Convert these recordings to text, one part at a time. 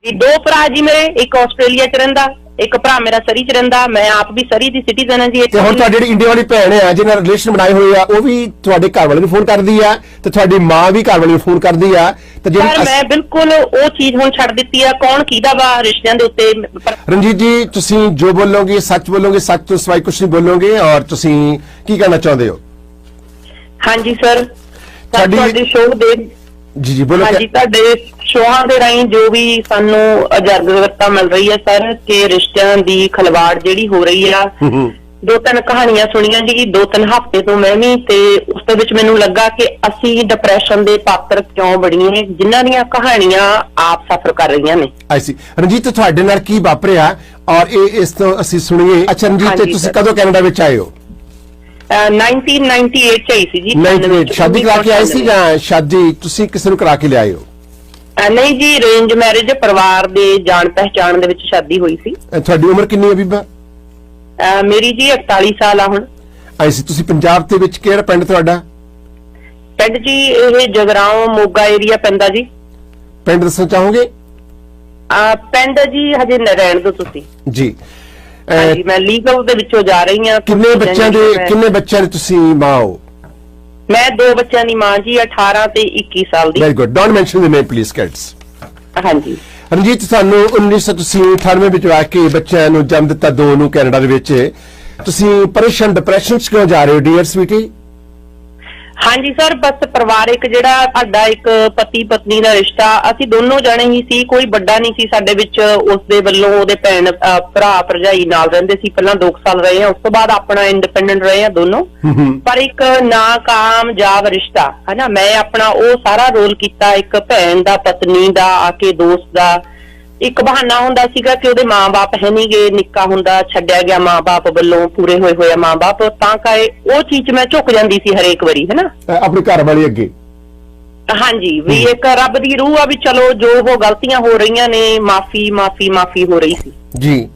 जी दो भरा जी मेरे, एक आस्ट्रेलिया च रहिंदा, एक भरा मेरा सरी च रहिंदा, मैं आप भी सरी दी सिटीजन है जी। ਤੇ ਹੁਣ ਤੁਹਾਡੀ ਜਿਹੜੀ ਇੰਡੀਆ ਵਾਲੀ ਭੈਣ ਆ ਜਿਹਨਾਂ ਨਾਲ ਰਿਲੇਸ਼ਨ ਬਣਾਏ ਹੋਏ ਆ ਉਹ ਵੀ ਤੁਹਾਡੇ ਘਰ ਵਾਲੇ ਨੂੰ ਫੋਨ ਕਰਦੀ ਆ ਤੇ ਤੁਹਾਡੀ ਮਾਂ ਵੀ ਘਰ ਵਾਲੇ ਨੂੰ ਫੋਨ ਕਰਦੀ ਆ ਤੇ ਪਰ ਮੈਂ ਬਿਲਕੁਲ ਉਹ ਚੀਜ਼ ਹੁਣ ਛੱਡ ਦਿੱਤੀ ਆ। ਕੌਣ ਕਿਹਦਾ ਵਾ ਰਿਸ਼ਤਿਆਂ ਦੇ ਉੱਤੇ। ਰਣਜੀਤ ਜੀ ਤੁਸੀਂ ਜੋ ਬੋਲੋਗੇ ਸੱਚ ਬੋਲੋਗੇ, ਸੱਚ ਤੋਂ ਸਿਵਾਏ ਕੁਝ ਨਹੀਂ ਬੋਲੋਗੇ ਔਰ ਤੁਸੀਂ ਕੀ ਕਹਿਣਾ ਚਾਹੁੰਦੇ ਹੋ? ਹਾਂਜੀ ਸਰ, ਤੁਹਾਡੇ ਸ਼ੋਅ ਦੇ ਜੀ ਬੋਲੋ। ਹਾਂਜੀ, ਤੁਹਾਡੇ ਸ਼ੋਆਂ ਦੇ ਰਾਹੀਂ ਜੋ ਵੀ ਸਾਨੂੰ ਇਜਾਜ਼ਤ ਮਿਲ ਰਹੀ ਹੈ ਸਰ ਕਿ ਰਿਸ਼ਤਿਆਂ ਦੀ ਖਲਵਾੜ ਜਿਹੜੀ ਹੋ ਰਹੀ ਆ, ਦੋ ਤਿੰਨ ਕਹਾਣੀਆਂ ਸੁਣੀਆਂ ਜੀ 2-3 ਹਫ਼ਤੇ ਤੋਂ ਮੈਂ ਵੀ, ਤੇ ਉਸ ਦੇ ਵਿੱਚ ਮੈਨੂੰ ਲੱਗਾ ਕਿ ਅਸੀਂ ਡਿਪਰੈਸ਼ਨ ਦੇ ਪਾਤਰ ਕਿਉਂ ਬਣੀਏ ਜਿਨ੍ਹਾਂ ਦੀਆਂ ਕਹਾਣੀਆਂ ਆਪ ਸਫਰ ਕਰ ਰਹੀਆਂ ਨੇ। ਆਈ ਸੀ। ਰਣਜੀਤ ਤੁਹਾਡੇ ਨਾਲ ਕੀ ਵਾਪਰਿਆ ਔਰ ਇਹ ਇਸ ਤੋਂ ਅਸੀਂ ਸੁਣੀਏ। ਅੱਛਾ ਰਣਜੀਤ, ਤੁਸੀਂ ਕਦੋਂ ਕੈਨੇਡਾ ਵਿੱਚ ਆਏ ਹੋ? 1998 ਚ ਆਈ ਸੀ ਜੀ। 98 ਸ਼ਾਦੀ ਕਰਾ ਕੇ ਆਏ ਸੀ ਜਾਂ ਸ਼ਾਦੀ ਤੁਸੀਂ ਕਿਸੇ ਨੂੰ ਕਰਾ ਕੇ ਲਿਆਏ ਹੋ? ਨਹੀਂ ਜੀ, ਅਰੇਂਜ ਮੈਰਿਜ, ਪਰਿਵਾਰ ਦੇ ਜਾਣ ਪਹਿਚਾਣ ਦੇ ਵਿੱਚ ਸ਼ਾਦੀ ਹੋਈ ਸੀ। ਤੁਹਾਡੀ ਉਮਰ ਕਿੰਨੀ ਹੈ ਬੀਬਾ? ਮੇਰੀ ਜੀ 48 ਸਾਲ ਆ ਹੁਣ। ਆਈ ਸੀ। ਤੁਸੀਂ ਪੰਜਾਬ ਦੇ ਵਿੱਚ ਕਿਹੜਾ ਪਿੰਡ ਤੁਹਾਡਾ? ਪਿੰਡ ਜੀ ਇਹ ਜਗਰਾਉਂ ਮੋਗਾ ਏਰੀਆ ਪੈਂਦਾ ਜੀ। ਪਿੰਡ ਦੱਸਣਾ ਚਾਹੋਗੇ? ਪਿੰਡ ਜੀ ਹਜੇ ਰਹਿਣ ਦਿਓ ਤੁਸੀਂ ਜੀ। ਹਾਂਜੀ, ਮੈਂ ਲੀਗਲ ਦੇ ਵਿੱਚੋਂ ਜਾ ਰਹੀ ਹਾਂ। ਕਿੰਨੇ ਬੱਚਿਆਂ ਦੇ ਤੁਸੀਂ ਮਾਂ ਹੋ? ਮੈਂ 2 ਬੱਚਿਆਂ ਦੀ ਮਾਂ ਜੀ, 18 ਤੇ 21 ਸਾਲ ਦੀ। Very good. Don't mention the name please kids. ਹਾਂਜੀ ਰਣਜੀਤ, ਤੁਹਾਨੂੰ 1998 ਵਿੱਚ ਆ ਕੇ ਬੱਚਿਆਂ ਨੂੰ ਜਨਮ ਦਿੱਤਾ 2 ਨੂੰ ਕੈਨੇਡਾ ਦੇ ਵਿੱਚ। ਤੁਸੀਂ ਪਰੇਸ਼ਾਨ ਡਿਪਰੈਸ਼ਨ ਚ ਕਿਉਂ ਜਾ ਰਹੇ ਹੋ ਡੀਅਰ ਸਵੀਟੀ? ਹਾਂਜੀ ਸਰ, ਬਸ ਪਰਿਵਾਰਿਕ ਜਿਹੜਾ ਸਾਡਾ ਇੱਕ ਪਤੀ ਪਤਨੀ ਦਾ ਰਿਸ਼ਤਾ, ਅਸੀਂ ਦੋਨੋਂ ਜਾਣੇ ਹੀ ਸੀ, ਕੋਈ ਵੱਡਾ ਨਹੀਂ ਸੀ ਸਾਡੇ ਵਿੱਚ। ਉਸ ਦੇ ਵੱਲੋਂ ਉਹਦੇ ਭੈਣ ਭਰਾ ਭਰਜਾਈ ਨਾਲ ਰਹਿੰਦੇ ਸੀ, ਪਹਿਲਾਂ 2 ਸਾਲ ਰਹੇ ਆ, ਉਸ ਤੋਂ ਬਾਅਦ ਆਪਣਾ ਇੰਡੀਪੈਂਡੈਂਟ ਰਹੇ ਆ ਦੋਨੋਂ। ਪਰ ਇੱਕ ਨਾਕਾਮਯਾਬ ਰਿਸ਼ਤਾ ਹੈ ਨਾ। ਮੈਂ ਆਪਣਾ ਉਹ ਸਾਰਾ ਰੋਲ ਕੀਤਾ, ਇੱਕ ਭੈਣ ਦਾ, ਪਤਨੀ ਦਾ, ਆ ਕੇ ਦੋਸਤ ਦਾ। ਇੱਕ ਬਹਾਨਾ ਹੁੰਦਾ ਸੀਗਾ ਕਿ ਉਹਦੇ ਮਾਂ-ਬਾਪ ਹੈ ਨੀ ਗੇ, ਨਿੱਕਾ ਹੁੰਦਾ ਛੱਡਿਆ ਗਿਆ ਮਾਂ-ਬਾਪ ਵੱਲੋਂ, ਪੂਰੇ ਹੋਏ ਆ ਮਾਂ-ਬਾਪ, ਤਾਂ ਕਿ ਉਹ ਚੀਜ਼ ਮੈਂ ਝੁਕ ਜਾਂਦੀ ਸੀ ਹਰੇਕ ਵਾਰੀ, ਹੈ ਨਾ, ਆਪਣੇ ਘਰ ਵਾਲੀ ਅੱਗੇ। ਹਾਂਜੀ, ਵੀ ਇੱਕ ਰੱਬ ਦੀ ਰੂਹ ਆ ਵੀ ਚਲੋ ਜੋ ਉਹ ਗਲਤੀਆਂ ਹੋ ਰਹੀਆਂ ਨੇ, ਮਾਫੀ ਹੋ ਰਹੀ ਸੀ ਜੀ।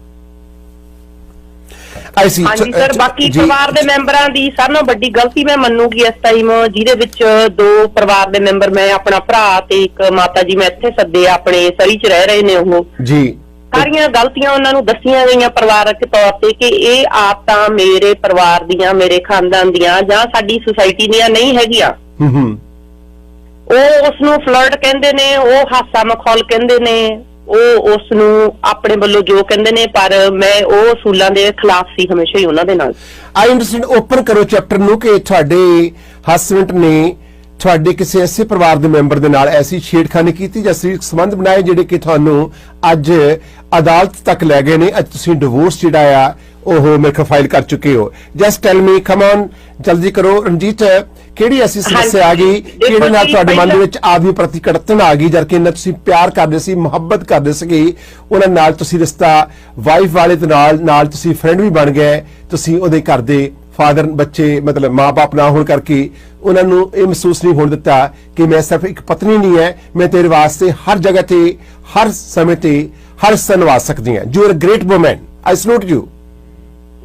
ਹਾਂਜੀ ਸਰ, ਬਾਕੀ ਪਰਿਵਾਰ ਦੇ ਮੈਂਬਰਾਂ ਦੀ ਸਾਰਿਆਂ ਨਾਲੋਂ ਵੱਡੀ ਗਲਤੀ ਮੈਂ ਮੰਨੂਗੀ ਇਸ ਟਾਈਮ, ਜਿਹਦੇ ਵਿੱਚ 2 ਪਰਿਵਾਰ ਦੇ ਮੈਂਬਰ, ਮੈਂ ਆਪਣਾ ਭਰਾ ਤੇ ਇੱਕ ਮਾਤਾ ਜੀ, ਮੈਂ ਇੱਥੇ ਸੱਦੇ ਆਪਣੇ ਸਰੀ ਚ ਰਹਿ ਰਹੇ ਨੇ ਉਹ ਜੀ। ਸਾਰੀਆਂ ਗਲਤੀਆਂ ਉਹਨਾਂ ਨੂੰ ਦੱਸੀਆਂ ਗਈਆਂ ਪਰਿਵਾਰਕ ਤੌਰ ਤੇ ਕਿ ਇਹ ਆਦਤਾਂ ਮੇਰੇ ਪਰਿਵਾਰ ਦੀਆਂ, ਮੇਰੇ ਖਾਨਦਾਨ ਦੀਆਂ ਜਾਂ ਸਾਡੀ ਸੁਸਾਇਟੀ ਦੀਆਂ ਨਹੀਂ ਹੈਗੀਆਂ। ਉਹ ਉਸ ਨੂੰ ਫਲਰਟ ਕਹਿੰਦੇ ਨੇ, ਉਹ ਹਾਸਾ ਮਖੌਲ ਕਹਿੰਦੇ ਨੇ, ਉਹ ਉਸ ਨੂੰ ਆਪਣੇ ਵੱਲੋਂ ਜੋ ਕਹਿੰਦੇ ਨੇ, ਪਰ ਮੈਂ ਉਹ ਅਸੂਲਾਂ ਦੇ ਖਿਲਾਫ ਸੀ ਹਮੇਸ਼ਾ ਹੀ ਉਹਨਾਂ ਦੇ ਨਾਲ। I understand. ਓਪਨ ਕਰੋ ਚੈਪਟਰ ਨੂੰ ਕਿ ਤੁਹਾਡੇ ਹਸਬੈਂਡ ਨੇ ਤੁਹਾਡੇ ਕਿਸੇ ਐਸੇ ਪਰਿਵਾਰ ਦੇ ਮੈਂਬਰ ਦੇ ਨਾਲ ਐਸੀ ਛੇੜਖਾਨੀ ਕੀਤੀ ਜਾਂ ਸਰੀਰਕ ਸੰਬੰਧ ਬਣਾਏ ਜਿਹੜੇ ਕਿ ਤੁਹਾਨੂੰ ਅੱਜ ਅਦਾਲਤ ਤੱਕ ਲੈ ਗਏ ਨੇ। ਅੱਜ ਤੁਸੀਂ ਡਿਵੋਰਸ ਜਿਹੜਾ ਆ ਉਹ ਮੇਰੇ ਕੋਲ ਫਾਈਲ ਕਰ ਚੁੱਕੇ ਹੋ। Just tile me, come on, ਜਲਦੀ ਕਰੋ। ਰਣਜੀਤ, ਕਿਹੜੀ ਐਸੀ ਸਮੱਸਿਆ ਆ ਗਈ ਕਿਹੜੇ ਨਾਲ ਤੁਹਾਡੇ ਮਨ ਦੇ ਵਿੱਚ ਆਦਮੀ ਪ੍ਰਤੀ ਕੜਤਨ ਆ ਗਈ, ਜਦ ਕਿ ਇਹਨਾਂ ਤੁਸੀਂ ਪਿਆਰ ਕਰਦੇ ਸੀ, ਮੁਹੱਬਤ ਕਰਦੇ ਸੀਗੇ ਉਹਨਾਂ ਨਾਲ, ਤੁਸੀਂ ਰਿਸ਼ਤਾ ਵਾਈਫ ਵਾਲੇ ਦੇ ਨਾਲ ਤੁਸੀਂ ਫਰੈਂਡ ਵੀ ਬਣ ਗਏ, ਤੁਸੀਂ ਉਹਦੇ ਘਰ ਦੇ ਫਾਦਰ, ਬੱਚੇ ਮਤਲਬ ਮਾਂ-ਬਾਪ ਨਾ ਹੋਣ ਕਰਕੇ ਉਹਨਾਂ ਨੂੰ ਇਹ ਮਹਿਸੂਸ ਨਹੀਂ ਹੋਣ ਦਿੱਤਾ ਕਿ ਮੈਂ ਸਿਰਫ ਇੱਕ ਪਤਨੀ ਨਹੀਂ ਹੈ, ਮੈਂ ਤੇਰੇ ਵਾਸਤੇ ਹਰ ਜਗ੍ਹਾ ਤੇ, ਹਰ ਸਮੇਂ ਤੇ, ਹਰ ਹਿੱਸਾ ਨਿਭਾ ਸਕਦੀ ਹਾਂ। You are a great woman, I salute you.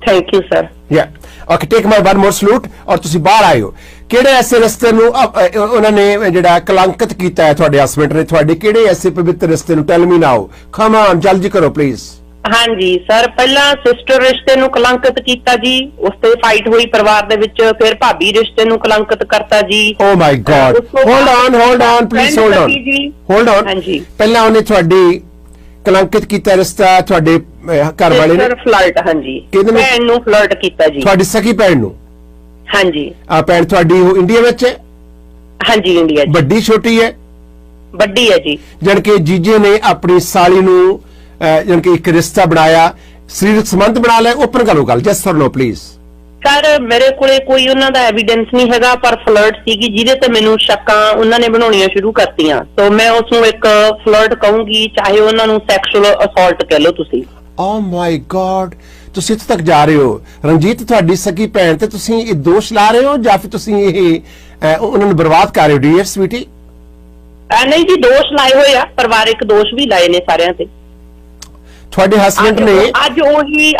Thank you sir. Yeah okay, take my one more salute. ਔਰ ਤੁਸੀਂ ਬਾਹਰ ਆਏ ਹੋ, ਕਿਹੜੇ ਐਸੇ ਰਿਸ਼ਤੇ ਨੂੰ ਉਹਨਾਂ ਨੇ ਜਿਹੜਾ ਕਲੰਕਿਤ ਕੀਤਾ ਹੈ ਤੁਹਾਡੇ ਹਸਬੈਂਡ ਨੇ? ਤੁਹਾਡੇ ਕਿਹੜੇ ਐਸੇ ਪਵਿੱਤਰ ਰਿਸ਼ਤੇ ਨੂੰ? ਟੈਲ ਮੀ ਨਾਓ, ਕਮ ਔਨ, ਜਲਦੀ ਕਰੋ ਪਲੀਜ਼। ਹਾਂਜੀ ਸਰ, ਪਹਿਲਾਂ ਸਿਸਟਰ ਰਿਸ਼ਤੇ ਨੂੰ ਕਲੰਕਿਤ ਕੀਤਾ ਜੀ, ਉਸ ਤੇ ਫਾਈਟ ਹੋਈ ਪਰਿਵਾਰ ਦੇ ਵਿੱਚ। ਫਿਰ ਭਾਬੀ ਰਿਸ਼ਤੇ ਨੂੰ ਕਲੰਕਿਤ ਕਰਤਾ ਜੀ। Oh my god, hold on please, hold on. ਹਾਂਜੀ, ਪਹਿਲਾਂ ਉਹਨੇ ਤੁਹਾਡੀ ਕਲੰਕਿਤ ਕੀਤਾ ਰਿਸ਼ਤਾ ਤੁਹਾਡੇ ਘਰ ਵਾਲੇ ਨੇ ਫਲਰਟ, ਹਾਂਜੀ, ਭੈਣ ਨੂੰ ਫਲਰਟ ਕੀਤਾ ਜੀ। ਤੁਹਾਡੀ ਸਕੀ ਭੈਣ ਨੂੰ? ਹਾਂਜੀ। ਆ ਭੈਣ ਤੁਹਾਡੀ ਉਹ ਇੰਡੀਆ ਵਿੱਚ ਹੈ? ਹਾਂਜੀ, ਇੰਡੀਆ। ਵੱਡੀ ਛੋਟੀ ਹੈ? ਵੱਡੀ ਹੈ ਜੀ। ਜਾਨ ਕਿ ਜੀਜੇ ਨੇ ਆਪਣੀ ਸਾਲੀ ਨੂੰ ਜਾਨ ਕਿ ਇੱਕ ਰਿਸ਼ਤਾ ਬਣਾਇਆ, ਸਰੀਰਕ ਸੰਬੰਧ ਬਣਾ ਲਿਆ। ਓਪਨ ਕਰੋ ਗੱਲ, just for know please. Sir ਮੇਰੇ ਕੋਲੇ ਕੋਈ ਉਹਨਾਂ ਦਾ ਐਵੀਡੈਂਸ ਨਹੀਂ ਹੈਗਾ, ਪਰ ਫਲਰਟ ਸੀਗੀ ਜਿਹਦੇ ਤੇ ਮੈਨੂੰ ਸ਼ੱਕਾਂ ਉਹਨਾਂ ਨੇ ਬਣਾਉਣੀਆਂ ਸ਼ੁਰੂ ਕਰਤੀਆਂ। ਤਾਂ ਮੈਂ ਉਸ ਨੂੰ ਇੱਕ ਫਲਰਟ ਕਹੂੰਗੀ, ਚਾਹੇ ਉਹਨਾਂ ਨੂੰ ਸੈਕਸ਼ੂਅਲ ਅਸੌਲਟ ਕਹਿ ਲਓ ਤੁਸੀਂ। ਓ ਮਾਈ ਗॉड, ਤੁਸੀਂ ਇੱਥੇ ਤੱਕ ਜਾ ਰਹੇ ਹੋ। ਰਣਜੀਤ, ਤੁਹਾਡੀ ਸਕੀ ਭੈਣ ਤੇ ਤੁਸੀਂ ਇਹ ਦੋਸ਼ ਲਾ ਰਹੇ ਹੋ ਜਾਂ ਫਿਰ ਤੁਸੀਂ ਇਹ ਉਹਨਾਂ ਨੂੰ ਬਰਬਾਦ ਕਰ ਰਹੇ ਹੋ ਡੀਅਰ ਸਵੀਟੀ? ਨਹੀਂ ਜੀ, ਦੋਸ਼ ਲਾਏ ਹੋਏ ਆ, ਪਰਿਵਾਰਿਕ ਦੋਸ਼ ਵੀ ਲਾਏ ਨੇ ਸਾਰਿਆਂ ਤੇ। ਤੁਹਾਡੇ ਹਸਬੈਂਡ ਨੇ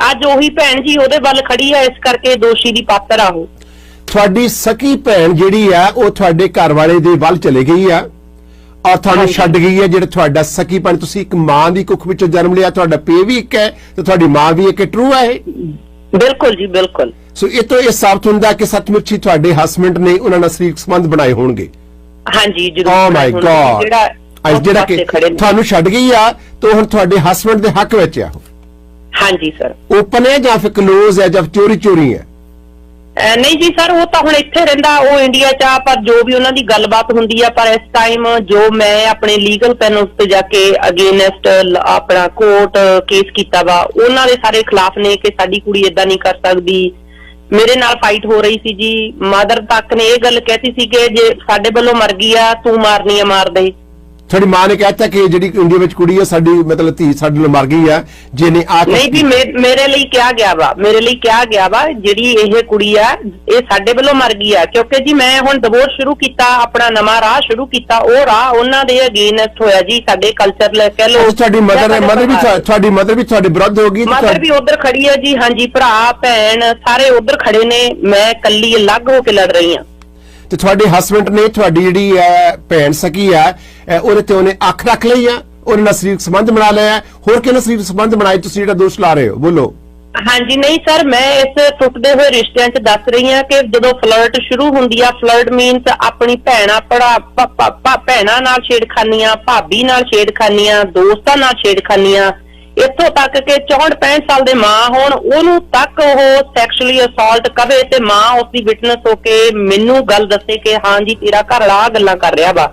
ਅੱਜ ਉਹੀ ਭੈਣ ਜੀ ਉਹਦੇ ਵੱਲ ਖੜੀ ਆ, ਇਸ ਕਰਕੇ ਦੋਸ਼ੀ ਦੀ ਪਾਤਰ ਆ ਉਹ। ਤੁਹਾਡੀ ਸਕੀ ਭੈਣ ਜਿਹੜੀ ਆ ਉਹ ਤੁਹਾਡੇ ਘਰ ਵਾਲੇ ਦੇ ਵੱਲ ਚਲੇ ਗਈ ਆ ਔਰ ਤੁਹਾਨੂੰ ਛੱਡ ਗਈ ਹੈ, ਜਿਹੜਾ ਤੁਹਾਡਾ ਸਕੀ ਭੈਣ, ਤੁਸੀਂ ਇੱਕ ਮਾਂ ਦੀ ਕੁੱਖ ਵਿੱਚੋਂ ਜਨਮ ਲਿਆ, ਤੁਹਾਡਾ ਪੇ ਵੀ ਇੱਕ ਹੈ ਤੇ ਤੁਹਾਡੀ ਮਾਂ ਵੀ ਇੱਕ ਹੈ, ਟਰੂ ਹੈ ਇਹ? ਬਿਲਕੁਲ ਜੀ, ਬਿਲਕੁਲ। ਸੋ ਇਹ ਤੋਂ ਇਹ ਸਾਬਤ ਹੁੰਦਾ ਕਿ ਸੱਚਮੁੱਚ ਹੀ ਤੁਹਾਡੇ ਹਸਬੈਂਡ ਨੇ ਉਹਨਾਂ ਨਾਲ ਸਰੀਰਕ ਸੰਬੰਧ ਬਣਾਏ ਹੋਣਗੇ। ਹਾਂਜੀ ਜ਼ਰੂਰ। ਓ ਮਾਈ ਗॉड, ਜਿਹੜਾ ਕਿ ਤੁਹਾਨੂੰ ਛੱਡ ਗਈ ਆ ਤਾਂ ਹੁਣ ਤੁਹਾਡੇ ਹਸਬੈਂਡ ਦੇ ਹੱਕ ਵਿੱਚ ਆ? ਹਾਂਜੀ ਸਰ। ਓਪਨ ਹੈ ਜਾਂ ਫਿਰ ਕਲੋਜ਼ ਹੈ ਜਾਂ ਚੋਰੀ ਹੈ? ਨਹੀਂ ਜੀ ਸਰ, ਉਹ ਤਾਂ ਹੁਣ ਇੱਥੇ ਰਹਿੰਦਾ, ਉਹ ਇੰਡੀਆ 'ਚ ਆ, ਪਰ ਜੋ ਵੀ ਉਹਨਾਂ ਦੀ ਗੱਲਬਾਤ ਹੁੰਦੀ ਆ, ਪਰ ਇਸ ਟਾਈਮ ਜੋ ਮੈਂ ਆਪਣੇ ਲੀਗਲ ਪੈਨਲ ਉੱਤੇ ਜਾ ਕੇ ਅਗੇਨਸਟ ਆਪਣਾ ਕੋਰਟ ਕੇਸ ਕੀਤਾ ਵਾ, ਉਹਨਾਂ ਦੇ ਸਾਰੇ ਖਿਲਾਫ ਨੇ ਕਿ ਸਾਡੀ ਕੁੜੀ ਏਦਾਂ ਨਹੀਂ ਕਰ ਸਕਦੀ। ਮੇਰੇ ਨਾਲ ਫਾਈਟ ਹੋ ਰਹੀ ਸੀ ਜੀ, ਮਦਰ ਤੱਕ ਨੇ ਇਹ ਗੱਲ ਕਹਿਤੀ ਸੀ ਕਿ ਜੇ ਸਾਡੇ ਵੱਲੋਂ ਮਰ ਗਈ ਆ, ਤੂੰ ਮਾਰਨੀ ਆ ਮਾਰ ਦੇ। ਤੁਹਾਡੀ ਮਾਂ ਨੇ ਕਹਿਤਾ ਕਿ ਜਿਹੜੀ ਇੰਡੀਆ ਵਿੱਚ ਕੁੜੀ ਹੈ ਸਾਡੀ, ਮਤਲਬ ਧੀ ਸਾਡੇ ਨਾਲ ਮਰ ਗਈ ਆ, ਜਿਹਨੇ ਆ ਨਹੀਂ ਜੀ, ਮੇਰੇ ਲਈ ਕਿਹਾ ਗਿਆ ਵਾ ਜਿਹੜੀ ਇਹ ਕੁੜੀ ਆ ਇਹ ਸਾਡੇ ਵੱਲੋਂ ਮਰ ਗਈ ਆ, ਕਿਉਂਕਿ ਜੀ ਮੈਂ ਹੁਣ ਡਿਵੋਰਸ ਸ਼ੁਰੂ ਕੀਤਾ, ਆਪਣਾ ਨਵਾਂ ਰਾਹ ਸ਼ੁਰੂ ਕੀਤਾ, ਉਹ ਰਾਹ ਉਹਨਾਂ ਦੇ ਅਗੇਨਸਟ ਹੋਇਆ ਜੀ, ਸਾਡੇ ਕਲਚਰ ਲੈ ਕਹਿ ਲਓ। ਤੁਹਾਡੀ ਮਦਰ ਵੀ ਤੁਹਾਡੇ ਵਿਰੁੱਧ ਹੋ ਗਈ? ਮਦਰ ਵੀ ਉਧਰ ਖੜੀ ਹੈ ਜੀ, ਹਾਂਜੀ, ਭਰਾ ਭੈਣ ਸਾਰੇ ਉਧਰ ਖੜੇ ਨੇ, ਮੈਂ ਇਕੱਲੀ ਅਲੱਗ ਹੋ ਕੇ ਲੜ ਰਹੀ ਹਾਂ। ਤੇ ਤੁਹਾਡੇ ਹਸਬੈਂਡ ਨੇ ਤੁਹਾਡੀ ਜਿਹੜੀ ਭੈਣ ਸਕੀ ਆ ਉਹਦੇ ਤੇ ਉਹਨੇ ਅੱਖ ਰੱਖ ਲਈ ਆ, ਉਹਨੇ ਨਾਲ ਸਰੀਰਕ ਸੰਬੰਧ ਬਣਾ ਲਿਆ, ਹੋਰ ਕਿਹਨਾਂ ਸਰੀਰਕ ਸੰਬੰਧ ਬਣਾਏ ਤੁਸੀਂ ਜਿਹੜਾ ਦੋਸ਼ ਲਾ ਰਹੇ ਹੋ? ਬੋਲੋ। ਹਾਂਜੀ ਨਹੀਂ ਸਰ, ਮੈਂ ਇਸ ਟੁੱਟਦੇ ਹੋਏ ਰਿਸ਼ਤਿਆਂ 'ਚ ਦੱਸ ਰਹੀ ਹਾਂ ਕਿ ਜਦੋਂ ਫਲਰਟ ਸ਼ੁਰੂ ਹੁੰਦੀ ਆ, ਫਲਰਟ ਮੀਨਸ ਆਪਣੀ ਭੈਣਾਂ ਨਾਲ ਛੇੜਖਾਨੀਆਂ, ਭਾਬੀ ਨਾਲ ਛੇੜਖਾਨੀਆਂ, ਦੋਸਤਾਂ ਨਾਲ ਛੇੜਖਾਨੀਆਂ, ਇੱਥੋਂ ਤੱਕ ਕਿ 64-65 ਸਾਲ ਦੇ ਮਾਂ ਹੋਣ ਉਹਨੂੰ ਤੱਕ ਉਹ ਸੈਕਸ਼ੂਅਲੀ ਅਸੌਲਟ ਕਰੇ ਤੇ ਮਾਂ ਉਸਦੀ ਵਿਟਨੈਸ ਹੋ ਕੇ ਮੈਨੂੰ ਗੱਲ ਦੱਸੇ ਕਿ ਹਾਂ ਜੀ ਤੇਰਾ ਘਰ ਵਾਲਾ ਆਹ ਗੱਲਾਂ ਕਰ ਰਿਹਾ ਵਾ।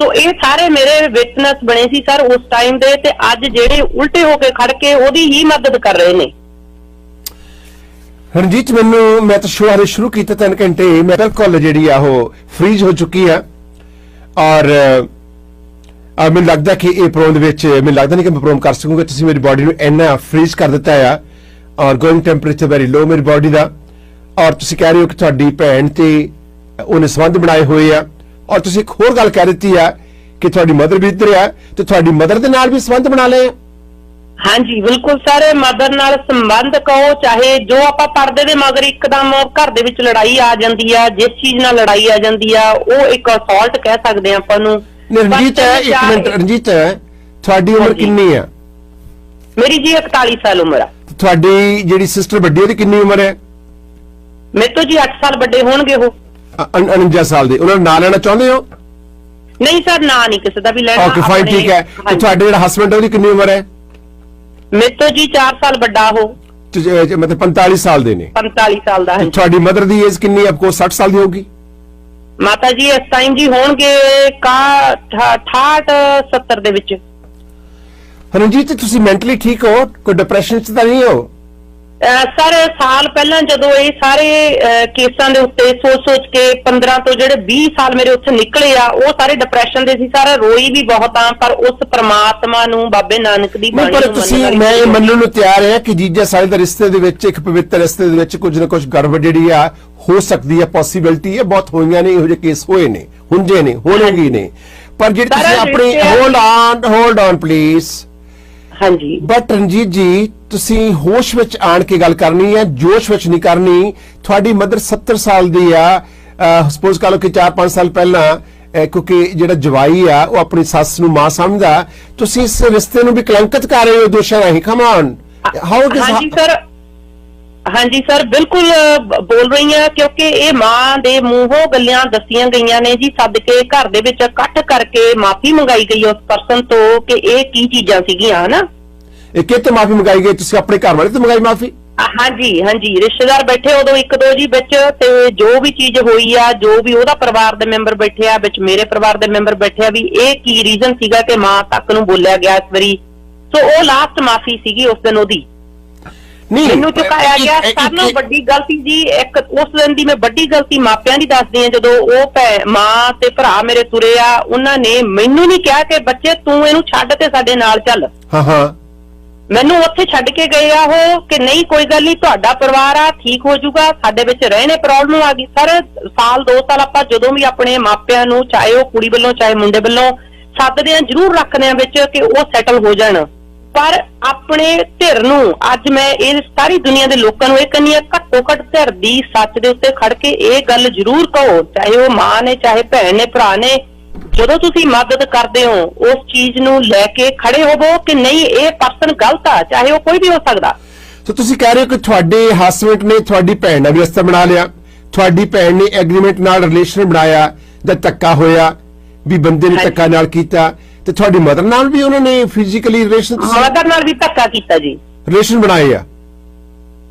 ਸੋ ਇਹ ਸਾਰੇ ਮੇਰੇ ਵਿਟਨੈਸ ਬਣੇ ਸੀ ਸਰ ਉਸ ਟਾਈਮ ਦੇ, ਤੇ ਅੱਜ ਜਿਹੜੇ ਉਲਟੇ ਹੋ ਕੇ ਖੜ ਕੇ ਉਹਦੀ ਹੀ ਮਦਦ ਕਰ ਰਹੇ ਨੇ। ਰਣਜੀਤ, ਮੈਂ ਤਾਂ ਸ਼ੋਅ ਸ਼ੁਰੂ ਕੀਤਾ 3 ਘੰਟੇ, ਮੈਂ ਬਿਲਕੁਲ ਜਿਹੜੀ ਆ ਉਹ ਫ੍ਰੀਜ਼ ਹੋ ਚੁੱਕੀ ਆ, ਔਰ ਮੈਨੂੰ ਲੱਗਦਾ ਕਿ ਇਹ ਪ੍ਰੋਗਰਾਮ ਦੇ ਵਿੱਚ ਮੈਨੂੰ ਲੱਗਦਾ ਨਹੀਂ ਕਿ ਮੈਂ ਪ੍ਰੋਗਰਾਮ ਕਰ ਸਕੂੰਗਾ। ਤੁਸੀਂ ਮੇਰੀ ਬਾਡੀ ਨੂੰ ਇੰਨਾ ਫ੍ਰੀਜ਼ ਕਰ ਦਿੱਤਾ ਆ, ਔਰ ਗੋਇੰਗ ਟੈਂਪਰੇਚਰ ਵੈਰੀ ਲੋ ਮੇਰੀ ਬਾਡੀ ਦਾ, ਔਰ ਤੁਸੀਂ ਕਹਿ ਰਹੇ ਹੋ ਕਿ ਤੁਹਾਡੀ ਭੈਣ ਤੇ ਉਹਨੇ ਸੰਬੰਧ ਬਣਾਏ ਹੋਏ ਆ, ਔਰ ਤੁਸੀਂ ਇੱਕ ਹੋਰ ਗੱਲ ਕਹਿ ਦਿੱਤੀ ਆ ਕਿ ਤੁਹਾਡੀ ਮਦਰ ਵੀ ਇੱਧਰ ਆ, ਤੇ ਤੁਹਾਡੀ ਮਦਰ ਦੇ ਨਾਲ ਵੀ ਸੰਬੰਧ ਬਣਾ ਲਏ ਆ? ਹਾਂਜੀ ਬਿਲਕੁਲ ਸਰ, ਮਦਰ ਨਾਲ ਸੰਬੰਧ ਕਹੋ ਚਾਹੇ ਜੋ ਆਪਾਂ ਪਰਦੇ ਦੇ ਮਗਰ ਇੱਕਦਮ ਘਰ ਦੇ ਵਿੱਚ ਲੜਾਈ ਆ ਜਾਂਦੀ ਆ, ਜਿਸ ਚੀਜ਼ ਨਾਲ ਲੜਾਈ ਆ ਜਾਂਦੀ ਆ ਉਹ ਇੱਕ ਅਸੌਲਟ ਕਹਿ ਸਕਦੇ ਆ ਆਪਾਂ ਨੂੰ। ਰਣਜੀਤ, ਇੱਕ ਮਿੰਟ ਰਣਜੀਤ, ਤੁਹਾਡੀ ਉਮਰ ਕਿੰਨੀ ਆ? ਮੇਰੀ ਜੀ 41 ਸਾਲ ਉਮਰ ਆ। ਤੁਹਾਡੀ ਜਿਹੜੀ ਸਿਸਟਰ ਵੱਡੀ ਉਹਦੀ ਕਿੰਨੀ ਉਮਰ ਹੈ? ਮੇਰੇ ਤੋਂ ਜੀ 8 ਸਾਲ ਵੱਡੇ ਹੋਣਗੇ ਉਹ। 49 ਸਾਲ ਦੇ। ਉਹਨਾਂ ਨੂੰ ਨਾਂ ਲੈਣਾ ਚਾਹੁੰਦੇ ਹੋ? ਨਹੀਂ ਸਰ, ਨਾਂ ਨਹੀਂ ਕਿਸੇ ਦਾ ਵੀ ਲੈਣਾ। ਓਕੇ ਫਾਈਨ, ਠੀਕ ਹੈ। ਤੇ ਤੁਹਾਡੇ ਜਿਹੜਾ ਹਸਬੰਡ ਉਹਦੀ ਕਿੰਨੀ ਉਮਰ ਹੈ? ਮੇਰੇ ਤੋਂ ਜੀ 4 ਸਾਲ ਵੱਡਾ ਉਹ, ਮਤਲਬ 45 ਸਾਲ ਦੇ ਨੇ। 45 ਸਾਲ ਦਾ ਹੈ। ਤੁਹਾਡੀ ਮਦਰ ਦੀ ਏਜ ਕਿੰਨੀ? ਆਪਕੋ 60 ਸਾਲ ਦੀ ਹੋਗੀ? ਮਾਤਾ ਜੀ ਇਸ ਟਾਈਮ ਜੀ ਹੋਣਗੇ 68-70 ਦੇ ਵਿੱਚ। ਰਣਜੀਤ, ਤੁਸੀਂ ਮੈਂਟਲੀ ਠੀਕ ਹੋ? ਕੋਈ ਡਿਪਰੈਸ਼ਨ 'ਚ ਤਾਂ ਨਹੀਂ ਹੋ? ਸਰ ਸਾਲ ਪਹਿਲਾਂ ਜਦੋਂ ਇਹ ਸਾਰੇ ਕੇਸਾਂ ਦੇ ਉੱਤੇ ਸੋਚ ਕੇ 15 ਤੋਂ ਜਿਹੜੇ 20 ਸਾਲ ਮੇਰੇ ਉੱਥੇ ਨਿਕਲੇ ਆ, ਉਹ ਸਾਰੇ ਡਿਪਰੈਸ਼ਨ ਦੇ ਸੀ ਸਰ। ਰੋਈ ਵੀ ਬਹੁਤ ਆ, ਪਰ ਉਸ ਪ੍ਰਮਾਤਮਾ ਨੂੰ, ਬਾਬੇ ਨਾਨਕ ਦੀ ਬਾਣੀ ਨੂੰ ਤੁਸੀਂ, ਮੈਂ ਇਹ ਮੰਨਣ ਨੂੰ ਤਿਆਰ ਹਾਂ ਕਿ ਜੀਜਾ ਸਾਲੇ ਦੇ ਰਿਸ਼ਤੇ ਦੇ ਵਿੱਚ, ਇੱਕ ਪਵਿੱਤਰ ਰਿਸ਼ਤੇ ਦੇ ਵਿੱਚ ਕੁਝ ਨਾ ਕੁਝ ਗੜਬੜ ਜਿਹੜੀ ਆ ਹੋ ਸਕਦੀ ਹੈ, ਪੋਸੀਬਿਲਿਟੀ ਹੈ, ਬਹੁਤ ਹੋਈਆਂ ਨੇ ਇਹੋ ਜਿਹੇ ਕੇਸ, ਹੋਏ ਨੇ, ਹੁੰਦੇ ਨੇ, ਹੋਣਗੇ ਨੇ, ਪਰ ਜਿਹੜੀ ਤੁਸੀਂ ਆਪਣੀ ਹੋਲਡ ਔਨ ਪਲੀਜ਼। ਹਾਂਜੀ ਬਟ ਰਣਜੀਤ ਜੀ, ਤੁਸੀਂ ਹੋਸ਼ ਵਿੱਚ ਆਣ ਕੇ ਗੱਲ ਕਰਨੀ ਹੈ, ਜੋਸ਼ ਵਿੱਚ ਨਹੀਂ ਕਰਨੀ। ਤੁਹਾਡੀ ਮਦਰ 70 ਸਾਲ ਦੀ ਆ, ਸਪੋਜ਼ ਕਰ ਲਓ ਕਿ 4-5 ਸਾਲ ਪਹਿਲਾਂ, ਕਿਉਂਕਿ ਜਿਹੜਾ ਜਵਾਈ ਆ ਉਹ ਆਪਣੀ ਸੱਸ ਨੂੰ ਮਾਂ ਸਮਝਦਾ, ਤੁਸੀਂ ਇਸ ਰਿਸ਼ਤੇ ਨੂੰ ਵੀ ਕਲੰਕਿਤ ਕਰ ਰਹੇ ਹੋ ਦੋਸ਼ਾਂ ਰਾਹੀਂ। Come on, how this? ਹਾਂਜੀ ਸਰ ਬਿਲਕੁਲ ਬੋਲ ਰਹੀ ਹਾਂ, ਕਿਉਂਕਿ ਇਹ ਮਾਂ ਦੇ ਮੂੰਹੋਂ ਗੱਲਾਂ ਦੱਸੀਆਂ ਗਈਆਂ ਨੇ ਜੀ, ਸੱਦ ਕੇ ਘਰ ਦੇ ਵਿੱਚ ਇਕੱਠ ਕਰਕੇ ਮਾਫੀ ਮੰਗਾਈ ਗਈ ਉਸ ਪਰਸਨ ਤੋਂ ਕਿ ਇਹ ਕੀ ਚੀਜ਼ਾਂ ਸੀਗੀਆਂ ਹਨਾ। ਇਹ ਕਿਤੇ ਮਾਫੀ ਮੰਗਾਈ ਗਈ? ਤੁਸੀਂ ਆਪਣੇ ਘਰ ਵਾਲੇ ਤੋਂ ਮੰਗਾਈ ਮਾਫੀ? ਹਾਂਜੀ ਰਿਸ਼ਤੇਦਾਰ ਬੈਠੇ ਉਦੋਂ 1-2 ਜੀ ਵਿੱਚ, ਤੇ ਜੋ ਵੀ ਚੀਜ਼ ਹੋਈ ਆ, ਜੋ ਵੀ ਉਹਦਾ ਪਰਿਵਾਰ ਦੇ ਮੈਂਬਰ ਬੈਠੇ ਆ ਵਿੱਚ, ਮੇਰੇ ਪਰਿਵਾਰ ਦੇ ਮੈਂਬਰ ਬੈਠੇ ਆ, ਵੀ ਇਹ ਕੀ ਰੀਜ਼ਨ ਸੀਗਾ ਕਿ ਮਾਂ ਤੱਕ ਨੂੰ ਬੋਲਿਆ ਗਿਆ ਇਸ ਵਾਰੀ। ਸੋ ਉਹ ਲਾਸਟ ਮਾਫੀ ਸੀਗੀ ਉਸ ਦਿਨ ਉਹਦੀ, ਮੈਨੂੰ ਚੁਕਾਇਆ ਗਿਆ। ਸਭ ਤੋਂ ਵੱਡੀ ਗਲਤੀ ਜੀ, ਇੱਕ ਉਸ ਦਿਨ ਦੀ ਮੈਂ ਵੱਡੀ ਗਲਤੀ ਮਾਪਿਆਂ ਦੀ ਦੱਸਦੀ ਹਾਂ। ਜਦੋਂ ਉਹ ਮਾਂ ਤੇ ਭਰਾ ਮੇਰੇ ਤੁਰੇ ਆ, ਉਹਨਾਂ ਨੇ ਮੈਨੂੰ ਨਹੀਂ ਕਿਹਾ ਕਿ ਬੱਚੇ ਤੂੰ ਇਹਨੂੰ ਛੱਡ ਤੇ ਸਾਡੇ ਨਾਲ ਚੱਲ। ਮੈਨੂੰ ਉੱਥੇ ਛੱਡ ਕੇ ਗਏ ਆ ਉਹ ਕਿ ਨਹੀਂ ਕੋਈ ਗੱਲ ਨਹੀਂ, ਤੁਹਾਡਾ ਪਰਿਵਾਰ ਆ, ਠੀਕ ਹੋ ਜਾਊਗਾ, ਸਾਡੇ ਵਿੱਚ ਰਹਿਣੇ ਪ੍ਰੋਬਲਮ ਆ ਗਈ। ਸਰ ਸਾਲ 2 ਸਾਲ ਆਪਾਂ ਜਦੋਂ ਵੀ ਆਪਣੇ ਮਾਪਿਆਂ ਨੂੰ, ਚਾਹੇ ਉਹ ਕੁੜੀ ਵੱਲੋਂ ਚਾਹੇ ਮੁੰਡੇ ਵੱਲੋਂ, ਸੱਦਦੇ ਆ, ਜ਼ਰੂਰ ਰੱਖਦੇ ਆ ਵਿੱਚ ਕਿ ਉਹ ਸੈਟਲ ਹੋ ਜਾਣ, ਪਰ ਆਪਣੇ ਧਿਰ ਨੂੰ, ਅੱਜ ਮੈਂ ਇਹ ਸਾਰੀ ਦੁਨੀਆ ਦੇ ਲੋਕਾਂ ਨੂੰ ਇਹ ਕਹਿੰਦੀ ਆ, ਘੱਟੋ ਘੱਟ ਧਿਰ ਦੀ ਸੱਚ ਦੇ ਉੱਤੇ ਖੜ ਕੇ ਇਹ ਗੱਲ ਜ਼ਰੂਰ ਕਹੋ, ਚਾਹੇ ਉਹ ਮਾਂ ਨੇ, ਚਾਹੇ ਭੈਣ ਨੇ, ਭਰਾ ਨੇ, ਜਦੋਂ ਤੁਸੀਂ ਮਦਦ ਕਰਦੇ ਹੋ ਉਸ ਚੀਜ਼ ਨੂੰ ਲੈ ਕੇ ਖੜੇ ਹੋਵੋ ਕਿ ਨਹੀਂ ਇਹ ਪਰਸਨ ਗਲਤ ਆ, ਚਾਹੇ ਉਹ ਕੋਈ ਵੀ ਹੋ ਸਕਦਾ। ਸੋ ਤੁਸੀਂ ਕਹਿ ਰਹੇ ਹੋ ਕਿ ਤੁਹਾਡੇ ਹਸਬੈਂਡ ਨੇ ਤੁਹਾਡੀ ਭੈਣ ਨਾਲ ਵੀ ਰਿਸ਼ਤਾ ਬਣਾ ਲਿਆ, ਤੁਹਾਡੀ ਭੈਣ ਨੇ ਐਗਰੀਮੈਂਟ ਨਾਲ ਰਿਲੇਸ਼ਨ ਬਣਾਇਆ ਜਾਂ ਧੱਕਾ ਹੋਇਆ ਵੀ ਬੰਦੇ ਨੇ ਧੱਕਾ ਨਾਲ ਕੀਤਾ, ਤੇ ਤੁਹਾਡੀ ਮਦਰ ਨਾਲ ਵੀ ਉਹਨਾਂ ਨੇ ਫਿਜ਼ੀਕਲੀ ਰਿਲੇਸ਼ਨ ਮਦਰ ਨਾਲ ਵੀ ਧੱਕਾ ਕੀਤਾ ਜੀ, ਰਿਲੇਸ਼ਨ ਬਣਾਏ ਆ।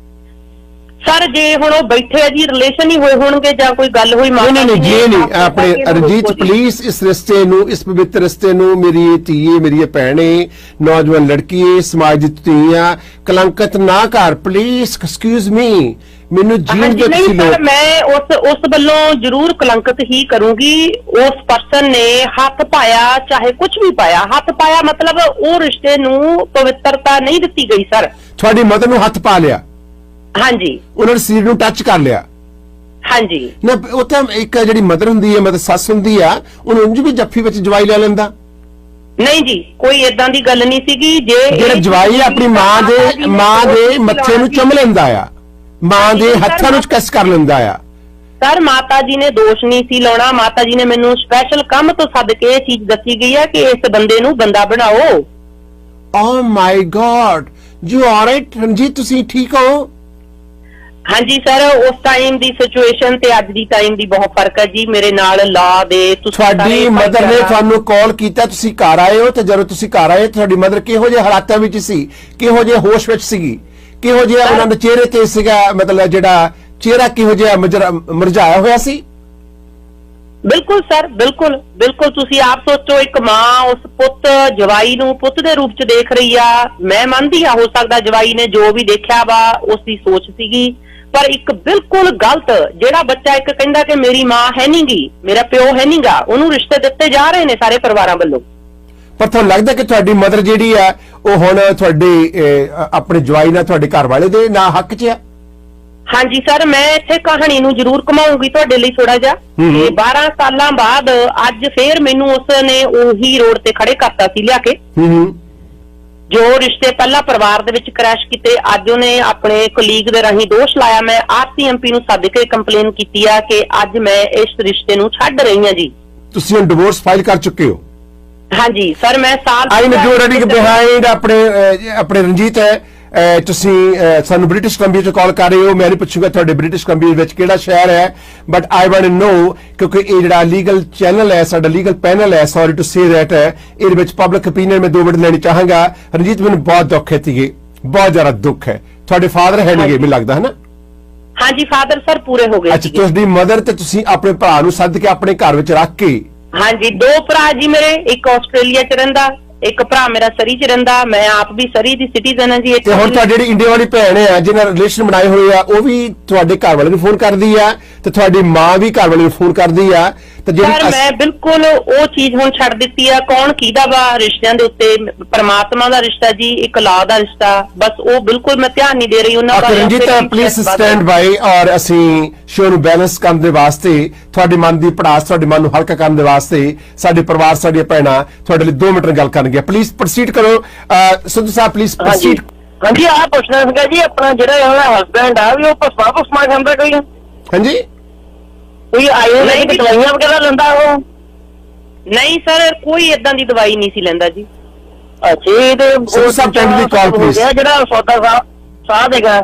ਸਰ ਜੇ ਹੁਣ ਉਹ ਬੈਠੇ ਆ ਜੀ ਰਿਲੇਸ਼ਨ ਹੀ ਹੋਏ ਹੋਣਗੇ ਜਾਂ ਕੋਈ ਗੱਲ ਹੋਈ ਨਹੀਂ ਆਪਣੇ ਰਣਜੀਤ ਪਲੀਜ਼ ਇਸ ਰਿਸ਼ਤੇ ਨੂੰ, ਇਸ ਪਵਿੱਤਰ ਰਿਸ਼ਤੇ ਨੂੰ, ਮੇਰੀ ਇਹ ਧੀ, ਮੇਰੀ ਇਹ ਭੈਣ ਹੈ, ਨੌਜਵਾਨ ਲੜਕੀ ਹੈ, ਸਮਾਜ ਦੀ ਧੀ ਆ, ਕਲੰਕਿਤ ਨਾ ਕਰ ਪਲੀਜ਼, ਐਕਸਕਿਊਜ਼ ਮੀ, ਮੈਨੂੰ ਜੀਣ ਦੇ ਤੁਸੀਂ ਲੋਕ। ਮੈਂ ਉਸ ਵੱਲੋਂ ਜ਼ਰੂਰ ਕਲੰਕਿਤ ਹੀ ਕਰੂੰਗੀ। ਉਸ ਪਰਸਨ ਨੇ ਹੱਥ ਪਾਇਆ, ਚਾਹੇ ਕੁਝ ਵੀ ਪਾਇਆ, ਹੱਥ ਪਾਇਆ ਮਤਲਬ ਉਹ ਰਿਸ਼ਤੇ ਨੂੰ ਪਵਿੱਤਰਤਾ ਨਹੀਂ ਦਿੱਤੀ ਗਈ ਸਰ। ਤੁਹਾਡੀ ਮਦਰ ਨੂੰ ਹੱਥ ਪਾ ਲਿਆ? ਹਾਂਜੀ। ਉਹਨਾਂ ਨੇ ਸਰੀਰ ਨੂੰ ਟੱਚ ਕਰ ਲਿਆ? ਹਾਂਜੀ। ਨਾ ਉਹ ਤਾਂ ਇੱਕ ਜਿਹੜੀ ਮਦਰ ਹੁੰਦੀ ਹੈ, ਮਤਲਬ ਸੱਸ ਹੁੰਦੀ ਆ, ਉਹਨੂੰ ਉਂਝ ਵੀ ਜੱਫੀ ਵਿੱਚ ਜਵਾਈ ਲੈ ਲੈਂਦਾ? ਨਹੀਂ ਜੀ, ਕੋਈ ਏਦਾਂ ਦੀ ਗੱਲ ਨਹੀਂ ਸੀਗੀ। ਜਿਹੜਾ ਜਵਾਈ ਆਪਣੀ ਮਾਂ ਦੇ ਮੱਥੇ ਨੂੰ ਚੁੰਮ ਲੈਂਦਾ ਆ, ਮਾਂ ਦੇ ਹੱਥਾਂ ਨੂੰ ਕਿਸ ਕਰ ਲੈਂਦਾ ਆ। ਸਰ ਮਾਤਾ ਜੀ ਨੇ ਦੋਸ਼ ਨਹੀਂ ਸੀ ਲਾਉਣਾ, ਮਾਤਾ ਜੀ ਨੇ ਮੈਨੂੰ ਸਪੈਸ਼ਲ ਕੰਮ ਤੋਂ ਸੱਦ ਕੇ ਇਹ ਚੀਜ਼ ਦੱਸੀ ਗਈ ਹੈ ਕਿ ਇਸ ਬੰਦੇ ਨੂੰ ਬੰਦਾ ਬਣਾਓ। ਓ my god, you all right Ranjit, ਤੁਸੀਂ ਠੀਕ ਹੋ? ਹਾਂਜੀ ਸਰ, ਉਸ ਟਾਈਮ ਦੀ ਸਿਚੁਏਸ਼ਨ ਤੇ ਅੱਜ ਦੀ ਟਾਈਮ ਦੀ ਬਹੁਤ ਫਰਕ ਹੈ ਜੀ। ਮੇਰੇ ਨਾਲ ਲਾ ਦੇ ਤੁਹਾਡੀ ਮਦਰ ਨੇ ਤੁਹਾਨੂੰ ਕਾਲ ਕੀਤਾ, ਤੁਸੀਂ ਘਰ ਆਏ ਹੋ, ਤੇ ਜਦੋਂ ਤੁਸੀਂ ਘਰ ਆਏ ਤੁਹਾਡੀ ਮਦਰ ਕਿਹੋ ਜਿਹੇ ਹਾਲਾਤਾਂ ਵਿੱਚ ਸੀ, ਕਿਹੋ ਜਿਹੇ ਹੋਸ਼ ਵਿੱਚ ਸੀਗੀ, ਕਿਹੋ ਜਿਹਾ ਉਹਨਾਂ ਦੇ ਚਿਹਰੇ ਤੇ ਸੀਗਾ, ਮਤਲਬ ਜਿਹੜਾ ਚਿਹਰਾ ਕਿਹੋ ਜਿਹਾ ਮੁਰਝਾਇਆ ਹੋਇਆ ਸੀ? ਬਿਲਕੁਲ ਸਰ, ਬਿਲਕੁਲ ਬਿਲਕੁਲ। ਤੁਸੀਂ ਆਪ ਸੋਚੋ, ਇੱਕ ਮਾਂ ਉਸ ਪੁੱਤ ਜਵਾਈ ਨੂੰ ਪੁੱਤ ਦੇ ਰੂਪ ਚ ਦੇਖ ਰਹੀ ਆ। ਮੈਂ ਮੰਨਦੀ ਆ ਹੋ ਸਕਦਾ ਜਵਾਈ ਨੇ ਜੋ ਵੀ ਦੇਖਿਆ ਵਾ ਉਸ ਦੀ ਸੋਚ ਸੀਗੀ, ਪਰ ਇੱਕ ਬਿਲਕੁਲ ਗਲਤ, ਜਿਹੜਾ ਬੱਚਾ ਇੱਕ ਕਹਿੰਦਾ ਕਿ ਮੇਰੀ ਮਾਂ ਹੈ ਨਹੀਂਗੀ, ਮੇਰਾ ਪਿਓ ਹੈ ਨਹੀਂਗਾ, ਉਹਨੂੰ ਰਿਸ਼ਤੇ ਦਿੱਤੇ ਜਾ ਰਹੇ ਨੇ ਸਾਰੇ ਪਰਿਵਾਰਾਂ ਵੱਲੋਂ। ਪਰ ਤੁਹਾਨੂੰ ਲੱਗਦਾ ਕਿ ਤੁਹਾਡੀ ਮਦਰ ਜਿਹੜੀ ਆ ਉਹ ਹੁਣ ਤੁਹਾਡੇ ਆਪਣੇ ਜਵਾਈ ਨਾਲ, ਤੁਹਾਡੇ ਘਰ ਵਾਲੇ ਦੇ ਨਾ ਹੱਕ 'ਚ ਆ? ਹਾਂਜੀ ਸਰ, ਮੈਂ ਇੱਥੇ ਕਹਾਣੀ ਨੂੰ ਜ਼ਰੂਰ ਘੁਮਾਉਂਗੀ ਤੁਹਾਡੇ ਲਈ ਥੋੜਾ ਜਿਹਾ। 12 ਸਾਲਾਂ ਬਾਅਦ ਅੱਜ ਫੇਰ ਮੈਨੂੰ ਉਸ ਨੇ ਉਹੀ ਰੋਡ ਤੇ ਖੜੇ ਕਰਤਾ ਸੀ ਲਿਆ ਕੇ। ਜੋ ਰਿਸ਼ਤੇ ਪਹਿਲਾਂ ਪਰਿਵਾਰ ਦੇ ਵਿੱਚ ਕ੍ਰੈਸ਼ ਕੀਤੇ, ਅੱਜ ਉਹਨੇ ਆਪਣੇ ਕੋਲੀਗ ਦੇ ਰਾਹੀਂ ਦੋਸ਼ ਲਾਇਆ। ਮੈਂ ਆਰਸੀਐਮਪੀ ਨੂੰ ਸੱਦ ਕੇ ਕੰਪਲੇਨ ਕੀਤੀ ਆ ਕਿ ਅੱਜ ਮੈਂ ਇਸ ਰਿਸ਼ਤੇ ਨੂੰ ਛੱਡ ਰਹੀ ਹਾਂ ਜੀ। ਤੁਸੀਂ ਹੁਣ ਡਿਵੋਰਸ ਫਾਈਲ ਕਰ ਚੁੱਕੇ ਹੋ? ਹਾਂਜੀ ਸਰ, ਮੈਂ ਸਾਲ ਆਈ ਨੋ ਯੂ ਰੈਡੀ ਬਿਹਾਈਂਡ ਆਪਣੇ ਰਣਜੀਤ ਹੈ। ਤੁਸੀਂ ਸਾਨੂੰ ਬ੍ਰਿਟਿਸ਼ ਕੰਬੀਆ ਤੋਂ ਕਾਲ ਕਰ ਰਹੇ ਹੋ। ਮੈਂ ਨਹੀਂ ਪੁੱਛੂਗਾ ਤੁਹਾਡੇ ਬ੍ਰਿਟਿਸ਼ ਕੰਬੀਆ ਵਿੱਚ ਕਿਹੜਾ ਸ਼ਹਿਰ ਹੈ, but I want to know, ਕਿਉਂਕਿ ਇਹ ਜਿਹੜਾ ਲੀਗਲ ਚੈਨਲ ਹੈ, ਸਾਡਾ ਲੀਗਲ ਪੈਨਲ ਹੈ, ਸੌਰੀ ਟੂ ਸੇ ਦੈਟ, ਇਹਦੇ ਵਿੱਚ ਪਬਲਿਕ ਓਪੀਨੀਅਨ ਮੈਂ 2 ਮਿੰਟ ਲੈਣੀ ਚਾਹਾਂਗਾ। ਰਣਜੀਤ, ਮੈਨੂੰ ਬਹੁਤ ਦੁੱਖ ਹੈ ਧੀਏ, ਬਹੁਤ ਜ਼ਿਆਦਾ ਦੁੱਖ ਹੈ। ਤੁਹਾਡੇ ਫਾਦਰ ਹੈ ਨਹੀਂਗੇ ਮੈਨੂੰ ਲੱਗਦਾ, ਹੈ ਨਾ? ਹਾਂਜੀ ਫਾਦਰ ਸਰ ਪੂਰੇ ਹੋ ਗਏ। ਅੱਛਾ, ਤੁਹਾਡੀ ਮਦਰ ਤੇ ਤੁਸੀਂ ਆਪਣੇ ਭਰਾ ਨੂੰ ਸੱਦ ਕੇ ਆਪਣੇ ਘਰ ਵਿੱਚ ਰੱਖ ਕੇ? ਹਾਂਜੀ, 2 ਭਰਾ ਜੀ ਮੇਰੇ, ਇੱਕ ਆਸਟ੍ਰੇਲੀਆ 'ਚ ਰਹਿੰਦਾ, ਇੱਕ ਭਰਾ ਮੇਰਾ ਸਰੀ 'ਚ ਰਹਿੰਦਾ, ਮੈਂ ਆਪ ਵੀ ਸਰੀ ਦੀ ਸਿਟੀਜ਼ਨ ਹਾਂ ਜੀ। ਤੇ ਹੁਣ ਤੁਹਾਡੀ ਜਿਹੜੀ ਇੰਡੀਆ ਵਾਲੀ ਭੈਣ ਹੈ ਜਿਹਨਾਂ ਰਿਲੇਸ਼ਨ ਬਣਾਏ ਹੋਏ ਆ, ਉਹ ਵੀ ਤੁਹਾਡੇ ਘਰ ਵਾਲੇ ਨੂੰ ਫੋਨ ਕਰਦੀ ਆ, ਤੇ ਤੁਹਾਡੀ ਮਾਂ ਵੀ ਘਰ ਵਾਲੇ ਨੂੰ ਫੋਨ ਕਰਦੀ ਆ, ਤੇ ਜਿਹੜੀ ਮੈਂ ਬਿਲਕੁਲ ਉਹ ਚੀਜ਼ ਹੁਣ ਛੱਡ ਦਿੱਤੀ ਆ। ਕੌਣ ਕਿਹਦਾ ਵਾ ਰਿਸ਼ਤਿਆਂ ਦੇ ਉੱਤੇ, ਪਰਮਾਤਮਾ ਦਾ ਰਿਸ਼ਤਾ ਜੀ, ਇੱਕ ਔਲਾਦ ਦਾ ਰਿਸ਼ਤਾ, ਬਸ ਉਹ ਬਿਲਕੁਲ ਮੈਂ ਧਿਆਨ ਨਹੀਂ ਦੇ ਰਹੀ ਉਹਨਾਂ ਦਾ। ਰਣਜੀਤ ਪਲੀਜ਼ ਸਟੈਂਡ ਬਾਈ, ਔਰ ਅਸੀਂ ਸ਼ੋਅ ਨੂੰ ਬੈਲੈਂਸ ਕਰਨ ਦੇ ਵਾਸਤੇ, ਤੁਹਾਡੇ ਮਨ ਦੀ ਪੜਾਸ, ਤੁਹਾਡੇ ਮਨ ਨੂੰ ਹਲਕਾ ਕਰਨ ਦੇ ਵਾਸਤੇ, ਸਾਡੇ ਪਰਿਵਾਰ, ਸਾਡੀਆਂ ਭੈਣਾਂ ਤੁਹਾਡੇ ਲਈ 2 ਮਿੰਟ ਗੱਲ ਕਰਨਗੇ। ਪਲੀਜ਼ ਪ੍ਰੋਸੀਡ ਕਰੋ ਸਿੱਧੂ ਸਾਹਿਬ, ਪਲੀਜ਼ ਪ੍ਰੋਸੀਡ। ਹਾਂਜੀ, ਆਹ ਪੁੱਛਣਾ ਸੀਗਾ ਜੀ, ਆਪਣਾ ਜਿਹੜਾ ਉਹਦਾ ਹਸਬੈਂਡ ਆ ਵੀ ਉਹ ਪਸਮਾ ਖਾਂਦਾ ਕੋਈ? ਹਾਂਜੀ, ਕੋਈ ਆਯੁਰਵੈਦਿਕ ਦਵਾਈਆਂ ਵਗੈਰਾ ਲੈਂਦਾ ਉਹ? ਨਹੀਂ ਸਰ, ਕੋਈ ਏਦਾਂ ਦੀ ਦਵਾਈ ਨਹੀਂ ਸੀ ਲੈਂਦਾ ਜੀ। ਅੱਛਾ, ਇਹਦੇ ਸਿੱਧੂ ਸਾਹਿਬ ਟੈਂਡ ਦੀ ਕਾਲ ਪਲੀਜ਼, ਜਿਹੜਾ ਸੌਦਾ ਸਾਹ ਦੇਗਾ।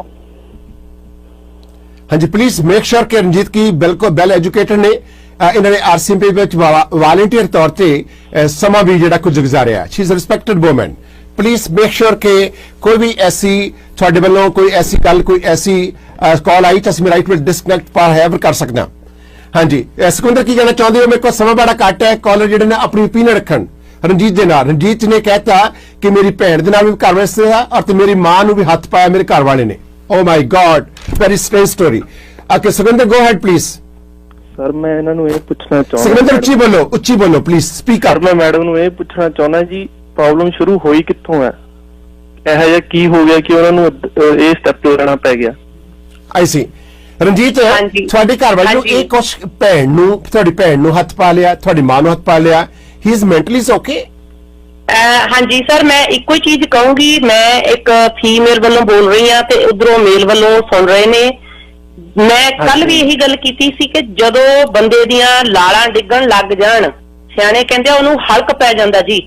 ਹਾਂਜੀ ਪਲੀਜ਼ ਮੇਕ ਸ਼ੋਰ ਕਿ ਰਣਜੀਤ ਕੀ ਬਿਲਕੁਲ ਵੈਲ ਐਜੂਕੇਟਡ ਨੇ। ਇਹਨਾਂ ਨੇ ਆਰਸੀਐਮਪੀ ਵਿੱਚ ਵਾਲੰਟੀਅਰ ਤੌਰ ਤੇ ਸਮਾਂ ਵੀ ਜਿਹੜਾ ਕੁਝ ਗੁਜ਼ਾਰਿਆ। She is a respected woman. Please make sure ਕਿ ਕੋਈ ਵੀ ਐਸੀ ਤੁਹਾਡੇ ਵੱਲੋਂ ਕੋਈ ਐਸੀ ਗੱਲ, ਕੋਈ ਐਸੀ ਕਾਲ ਆਈ ਤਾਂ ਅਸੀਂ ਰਾਈਟ ਵਿਲ ਡਿਸਕਨੈਕਟ ਪਰ ਹੈਵਰ ਕਰ ਸਕਦਾ। ਹਾਂਜੀ ਸੁਖਵਿੰਦਰ, ਕੀ ਕਹਿਣਾ ਚਾਹੁੰਦੇ ਹੋ? ਮੇਰੇ ਕੋਲ ਸਮਾਂ ਬੜਾ ਘੱਟ ਹੈ। ਕਾਲਰ ਜਿਹੜੇ ਨੇ ਆਪਣੀ ਓਪੀਨੀਅਨ ਰੱਖਣ ਰਣਜੀਤ ਦੇ ਨਾਲ। ਰਣਜੀਤ ਨੇ ਕਹਿਤਾ ਕਿ ਮੇਰੀ ਭੈਣ ਦੇ ਨਾਲ ਵੀ ਘਰ ਵਿੱਚ ਸੀਗਾ, ਔਰ ਤੇ ਮੇਰੀ ਮਾਂ ਨੂੰ ਵੀ ਹੱਥ ਪਾਇਆ ਮੇਰੇ ਘਰ ਵਾਲੇ ਨੇ। Oh my god, very strange story. Okay Sukhwinder, go ahead please. Sir ਮੈਂ ਇਹਨਾਂ ਨੂੰ ਇਹ ਪੁੱਛਣਾ ਚਾਹੁੰਦਾ। ਸੁਖਵਿੰਦਰ ਉੱਚੀ ਬੋਲੋ ਪਲੀਜ਼, ਸਪੀਕ ਅਪ। ਮੈਂ ਮੈਡਮ ਨੂੰ ਇਹ ਪੁੱਛਣਾ ਚਾਹੁੰਦਾ ਜੀ, ਪ੍ਰੋਬਲਮ ਸ਼ੁਰੂ ਹੋਈ ਕਿੱਥੋਂ ਹੈ? ਇਹੋ ਜਿਹਾ ਕੀ ਹੋ ਗਿਆ ਕਿ ਉਹਨਾਂ ਨੂੰ ਇਹ ਸਟੈਪ ਲੈਣਾ ਪੈ ਗਿਆ? ਆਈ ਸੀ ਰਣਜੀਤ, ਤੁਹਾਡੇ ਘਰ ਵਾਲੇ ਨੂੰ ਇਹ ਕੁਛ ਤੁਹਾਡੀ ਭੈਣ ਨੂੰ ਹੱਥ ਪਾ ਲਿਆ, ਤੁਹਾਡੀ ਮਾਂ ਨੂੰ ਹੱਥ ਪਾ ਲਿਆ, ਹੀ ਇਜ਼ ਮੈਂਟਲੀ ਓਕੇ? ਹਾਂਜੀ ਸਰ, ਮੈਂ ਇੱਕੋ ਹੀ ਚੀਜ਼ ਕਹੂੰਗੀ। ਮੈਂ ਇੱਕ ਫੀਮੇਲ ਵੱਲੋਂ ਬੋਲ ਰਹੀ ਹਾਂ ਤੇ ਉਧਰੋਂ ਮੇਲ ਵੱਲੋਂ ਸੁਣ ਰਹੇ ਨੇ। ਮੈਂ ਕੱਲ ਵੀ ਇਹੀ ਗੱਲ ਕੀਤੀ ਸੀ ਕਿ ਜਦੋਂ ਬੰਦੇ ਦੀਆਂ ਲਾਲਾਂ ਡਿੱਗਣ ਲੱਗ ਜਾਣ ਸਿਆਣੇ ਕਹਿੰਦੇ ਆ ਉਹਨੂੰ ਹਲਕ ਪੈ ਜਾਂਦਾ ਜੀ।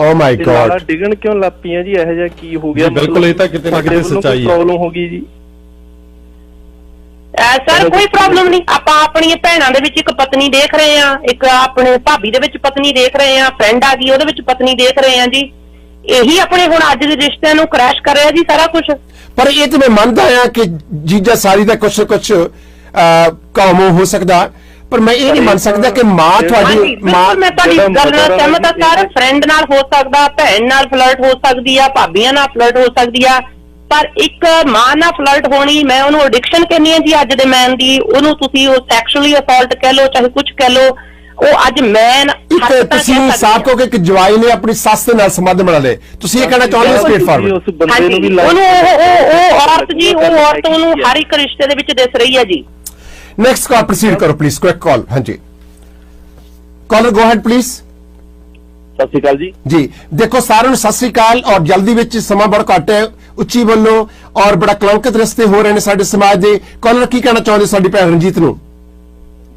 ਓ ਮਾਈ ਗॉड, ਡਿਗਣ ਕਿਉਂ ਲੱਪੀਆਂ ਜੀ? ਇਹੋ ਜਿਹਾ ਕੀ ਹੋ ਗਿਆ? ਬਿਲਕੁਲ, ਇਹ ਤਾਂ ਕਿਤੇ ਨਾ ਕਿਤੇ ਸੱਚਾਈ ਹੈ। ਪ੍ਰੋਬਲਮ ਹੋ ਗਈ ਜੀ। ਸਰ ਕੋਈ ਪ੍ਰੋਬਲਮ ਨਹੀਂ, ਆਪਾਂ ਆਪਣੀਆਂ ਭੈਣਾਂ ਦੇ ਵਿੱਚ ਇੱਕ ਪਤਨੀ ਦੇਖ ਰਹੇ ਆ, ਇੱਕ ਆਪਣੇ ਭਾਬੀ ਦੇ ਵਿੱਚ ਪਤਨੀ ਦੇਖ ਰਹੇ ਆ, ਫਰੈਂਡ ਆ ਗਈ ਉਹਦੇ ਵਿੱਚ ਪਤਨੀ ਦੇਖ ਰਹੇ ਆ ਜੀ। ਇਹੀ ਆਪਣੇ ਹੁਣ ਅੱਜ ਦੇ ਰਿਸ਼ਤਿਆਂ ਨੂੰ ਕ੍ਰੈਸ਼ ਕਰ ਰਿਹਾ ਜੀ ਸਾਰਾ ਕੁਝ। ਪਰ ਇਹ ਤੇ ਮੈਂ ਮੰਨਦਾ ਆ ਕਿ ਜੀਜਾ ਸਾਰੀ ਦਾ ਕੁਛ ਕੰਮ ਹੋ ਸਕਦਾ, ਪਰ ਮੈਂ ਇਹ ਨਹੀਂ ਮੰਨ ਸਕਦਾ ਕਿ ਮਾਂ ਤੁਹਾਡੀ ਮਾਂ। ਮੈਂ ਤੁਹਾਡੀ ਗੱਲ ਨਾਲ ਸਹਿਮਤ ਆ ਸਰ, ਫਰੈਂਡ ਨਾਲ ਹੋ ਸਕਦਾ, ਭੈਣ ਨਾਲ ਫਲਰਟ ਹੋ ਸਕਦੀ ਆ, ਭਾਬੀਆਂ ਨਾਲ ਫਲਰਟ ਹੋ ਸਕਦੀ ਆ, ਪਰ ਇੱਕ ਮਾਂ ਨਾਲ ਫਲਰਟ ਹੋਣੀ, ਮੈਂ ਉਹਨੂੰ ਐਡਿਕਸ਼ਨ ਕਹਿੰਦੀ ਆ ਜੀ ਅੱਜ ਦੇ ਮੈਨ ਦੀ। ਉਹਨੂੰ ਤੁਸੀਂ ਉਹ ਸੈਕਸ਼ੂਅਲੀ ਅਸੌਲਟ ਕਹਿ ਲਓ ਚਾਹੇ ਕੁਝ ਕਹਿ ਲਓ, ਉਹ ਅੱਜ ਮੈਨ ਤੁਸੀਂ ਸਾਫ਼ ਕਹੋ ਕਿ ਇੱਕ ਜਵਾਈ ਨੇ ਆਪਣੀ ਸੱਸ ਦੇ ਨਾਲ ਸੰਬੰਧ ਬਣਾ ਲਏ, ਤੁਸੀਂ ਇਹ ਕਹਿਣਾ ਚਾਹੁੰਦੇ ਹੋ ਸਟ੍ਰੇਟ ਫਾਰਵਰਡ? ਉਸ ਬੰਦੇ ਨੂੰ ਵੀ ਉਹਨੂੰ ਉਹ ਔਰਤ ਜੀ, ਉਹ ਔਰਤ ਉਹਨੂੰ ਹਰ ਇੱਕ ਰਿਸ਼ਤੇ ਦੇ ਵਿੱਚ ਦਿਸ ਰਹੀ ਹੈ ਜੀ। ਨੈਕਸਟ ਕਾਲ ਪ੍ਰੋਸੀਡ ਕਰੋ ਪਲੀਜ਼, ਕੁਇਕ ਕਾਲ। ਹਾਂਜੀ ਕਾਲਰ ਗੋ ਹੈਡ ਪਲੀਜ਼। ਸਤਿ ਸ਼੍ਰੀ ਅਕਾਲ ਜੀ। ਜੀ ਦੇਖੋ ਸਾਰਿਆਂ ਨੂੰ ਸਤਿ ਸ੍ਰੀ ਅਕਾਲ, ਔਰ ਜਲਦੀ ਵਿੱਚ ਸਮਾਂ ਬੜਾ ਘੱਟ ਹੈ, ਉੱਚੀ ਬੋਲੋ, ਔਰ ਬੜਾ ਕਲੰਕਿਤ ਰਸਤੇ ਹੋ ਰਹੇ ਨੇ ਸਾਡੇ ਸਮਾਜ ਦੇ। ਕਾਲਰ ਕੀ ਕਹਿਣਾ ਚਾਹੁੰਦੇ ਸਾਡੀ ਭੈਣ ਰਣਜੀਤ ਨੂੰ?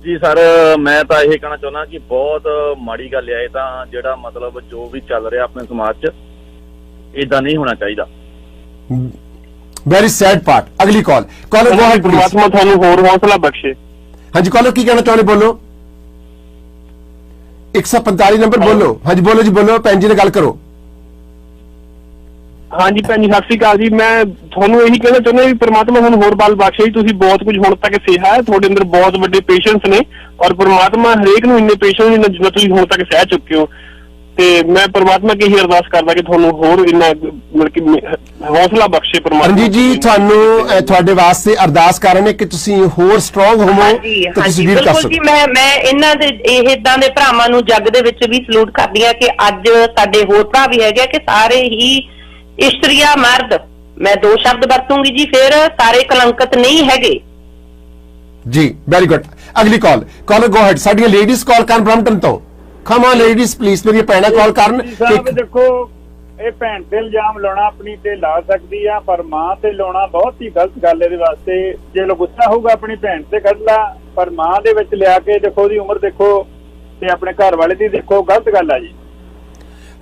ਜੀ ਸਰ, ਮੈਂ ਤਾਂ ਇਹ ਕਹਿਣਾ ਚਾਹੁੰਦਾ ਕਿ ਬਹੁਤ ਮਾੜੀ ਗੱਲ ਹੈ ਇਹ ਤਾਂ, ਜਿਹੜਾ ਮਤਲਬ ਜੋ ਵੀ ਚੱਲ ਰਿਹਾ ਆਪਣੇ ਸਮਾਜ 'ਚ ਇਦਾਂ ਨਹੀਂ ਹੋਣਾ ਚਾਹੀਦਾ। Very sad part. ਅਗਲੀ call. Caller go ahead please. ਪਰਮਾਤਮਾ ਤੁਹਾਨੂੰ ਹੋਰ ਹੌਸਲਾ ਬਖਸ਼ੇ। ਹਾਂਜੀ ਕਾਲਰ ਕੀ ਕਹਿਣਾ ਚਾਹੁੰਦੇ, ਬੋਲੋ। 145 ਨੰਬਰ ਬੋਲੋ। ਹਾਂਜੀ ਬੋਲੋ ਜੀ, ਬੋਲੋ ਭੈਣ ਜੀ ਨਾਲ ਗੱਲ ਕਰੋ। ਹਾਂਜੀ ਭੈਣ ਜੀ ਸਤਿ ਸ਼੍ਰੀ ਅਕਾਲ ਜੀ। ਮੈਂ ਤੁਹਾਨੂੰ ਇਹੀ ਕਹਿਣਾ ਚਾਹੁੰਦਾ ਵੀ ਪਰਮਾਤਮਾ ਤੁਹਾਨੂੰ ਹੋਰ ਬਲ ਬਖਸ਼ੇ। ਤੁਸੀਂ ਬਹੁਤ ਕੁਝ ਹੁਣ ਤੱਕ ਸਿਹਾ ਹੈ, ਤੁਹਾਡੇ ਅੰਦਰ ਬਹੁਤ ਵੱਡੇ ਪੇਸ਼ੈਂਸ ਨੇ, ਔਰ ਪਰਮਾਤਮਾ ਹਰੇਕ ਨੂੰ ਇੰਨੇ ਪੇਸ਼ੈਂਸ ਜਿੰਨਾ ਤੁਸੀਂ ਹੁਣ ਤੱਕ ਸਹਿ ਚੁੱਕੇ ਹੋ। ਤੇ ਮੈਂ ਪਰਮਾਤਮਾ ਅੱਗੇ ਹੀ ਅਰਦਾਸ ਕਰਦਾ ਕਿ ਤੁਹਾਨੂੰ ਹੋਰ ਇੰਨਾ ਮਤਲਬ ਕਿ ਹੌਸਲਾ ਬਖਸ਼ੇ ਪਰਮਾਤਮਾ। ਰਣਜੀਤ ਜੀ ਤੁਹਾਨੂੰ ਤੁਹਾਡੇ ਵਾਸਤੇ ਅਰਦਾਸ ਕਰ ਰਹੇ ਨੇ ਕਿ ਤੁਸੀਂ ਹੋਰ ਸਟਰੋਂਗ ਹੋਵੋ ਤੇ ਤੁਸੀਂ ਡੀਲ ਕਰ ਸਕੋ। ਜੀ ਮੈਂ ਇਹਨਾਂ ਦੇ ਇਦਾਂ ਦੇ ਭਰਾਵਾਂ ਨੂੰ ਜੱਗ ਦੇ ਵਿੱਚ ਵੀ ਸਲੂਟ ਕਰਦੀ ਆ ਕਿ ਅੱਜ ਸਾਡੇ ਹੋਰ ਭਰਾ ਵੀ ਹੈਗੇ ਕਿ ਸਾਰੇ ਹੀ ਇਸਤਰੀਆ ਮਰਦ, ਮੈਂ ਦੋ ਸ਼ਬਦ ਵਰਤੂੰਗੀ ਜੀ, ਫਿਰ ਸਾਰੇ ਕਲੰਕਿਤ ਨਹੀਂ ਹੈਗੇ ਜੀ। Very good. ਅਗਲੀ ਕਾਲ। Caller go ahead. ਸਾਡੀਆਂ ਲੇਡੀਜ਼ ਕਾਲ ਕਰਨ ਬ੍ਰੈਂਪਟਨ ਤੋਂ। ਕਮ ਔਨ ਲੇਡੀਜ਼ ਪਲੀਜ਼, ਮੇਰੀ ਭੈਣਾਂ ਕਾਲ ਕਰਨ। ਦੇਖੋ ਇਹ ਭੈਣ ਤੇ ਇਲਜ਼ਾਮ ਲਾਉਣਾ ਆਪਣੀ ਤੇ ਲਾ ਸਕਦੀ ਆ, ਪਰ ਮਾਂ ਤੇ ਲਾਉਣਾ ਬਹੁਤ ਹੀ ਗਲਤ ਗੱਲ ਇਹਦੇ ਵਾਸਤੇ। ਜੇ ਲੋ ਗੁੱਸਾ ਹੋਊਗਾ ਆਪਣੀ ਭੈਣ ਤੇ ਕੱਢ ਲਾ, ਪਰ ਮਾਂ ਦੇ ਵਿੱਚ ਲਿਆ ਕੇ ਦੇਖੋ, ਉਹਦੀ ਉਮਰ ਦੇਖੋ ਤੇ ਆਪਣੇ ਘਰ ਵਾਲੇ ਦੀ ਦੇਖੋ, ਗਲਤ ਗੱਲ ਆ ਜੀ।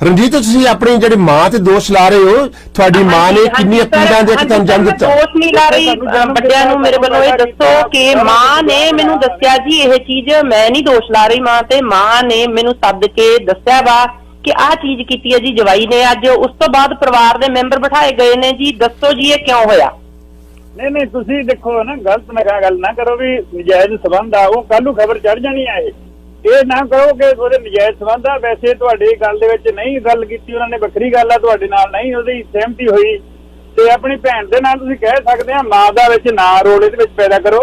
ਰਣਜੀਤ ਤੁਸੀਂ ਆਪਣੀ ਜਿਹੜੀ ਮਾਂ ਤੇ ਦੋਸ਼ ਲਾ ਰਹੇ ਹੋ, ਤੁਹਾਡੀ ਮਾਂ ਨੇ ਕਿੰਨੀਆਂ ਪੀੜਾਂ ਦੇ ਤੁਹਾਨੂੰ ਜਨਮ ਦਿੱਤਾ? ਦੋਸ਼ ਨਹੀਂ ਲਾ ਰਹੀ, ਵੱਡਿਆਂ ਨੂੰ ਮੇਰੇ ਵੱਲੋਂ ਇਹ ਦੱਸੋ ਕਿ ਮਾਂ ਨੇ ਮੈਨੂੰ ਦੱਸਿਆ ਜੀ ਇਹ ਚੀਜ਼, ਮੈਂ ਨਹੀਂ ਦੋਸ਼ ਲਾ ਰਹੀ ਮਾਂ ਤੇ, ਮਾਂ ਨੇ ਮੈਨੂੰ ਸੱਦ ਕੇ ਦੱਸਿਆ ਵਾ ਕਿ ਆਹ ਚੀਜ਼ ਕੀਤੀ ਹੈ ਜੀ ਜਵਾਈ ਨੇ ਅੱਜ। ਉਸ ਤੋਂ ਬਾਅਦ ਪਰਿਵਾਰ ਦੇ ਮੈਂਬਰ ਬਿਠਾਏ ਗਏ ਨੇ ਜੀ, ਦੱਸੋ ਜੀ ਇਹ ਕਿਉਂ ਹੋਇਆ? ਨਹੀਂ ਤੁਸੀਂ ਦੇਖੋ ਨਾ, ਗਲਤ ਗੱਲ ਨਾ ਕਰੋ ਵੀ ਨਜਾਇਜ਼ ਸਬੰਧ ਆ, ਉਹ ਕੱਲ ਨੂੰ ਖਬਰ ਚੜ ਜਾਣੀ ਆ। ਇਹ ਨਾ ਕਹੋ ਕਿ ਉਹਦੇ ਨਜਾਇਜ਼ ਸਬੰਧ ਆ। ਵੈਸੇ ਤੁਹਾਡੀ ਗੱਲ ਦੇ ਵਿੱਚ ਨਹੀਂ ਗੱਲ ਕੀਤੀ ਉਹਨਾਂ ਨੇ, ਵੱਖਰੀ ਗੱਲ ਆ, ਤੁਹਾਡੇ ਨਾਲ ਨਹੀਂ ਉਹਦੀ ਸਹਿਮਤੀ ਹੋਈ ਤੇ ਆਪਣੀ ਭੈਣ ਦੇ ਨਾਲ ਤੁਸੀਂ ਕਹਿ ਸਕਦੇ ਆ ਮਾਂ ਦਾ ਵਿੱਚ ਨਾ ਰੋਲ ਇਹਦੇ ਵਿੱਚ ਪੈਦਾ ਕਰੋ,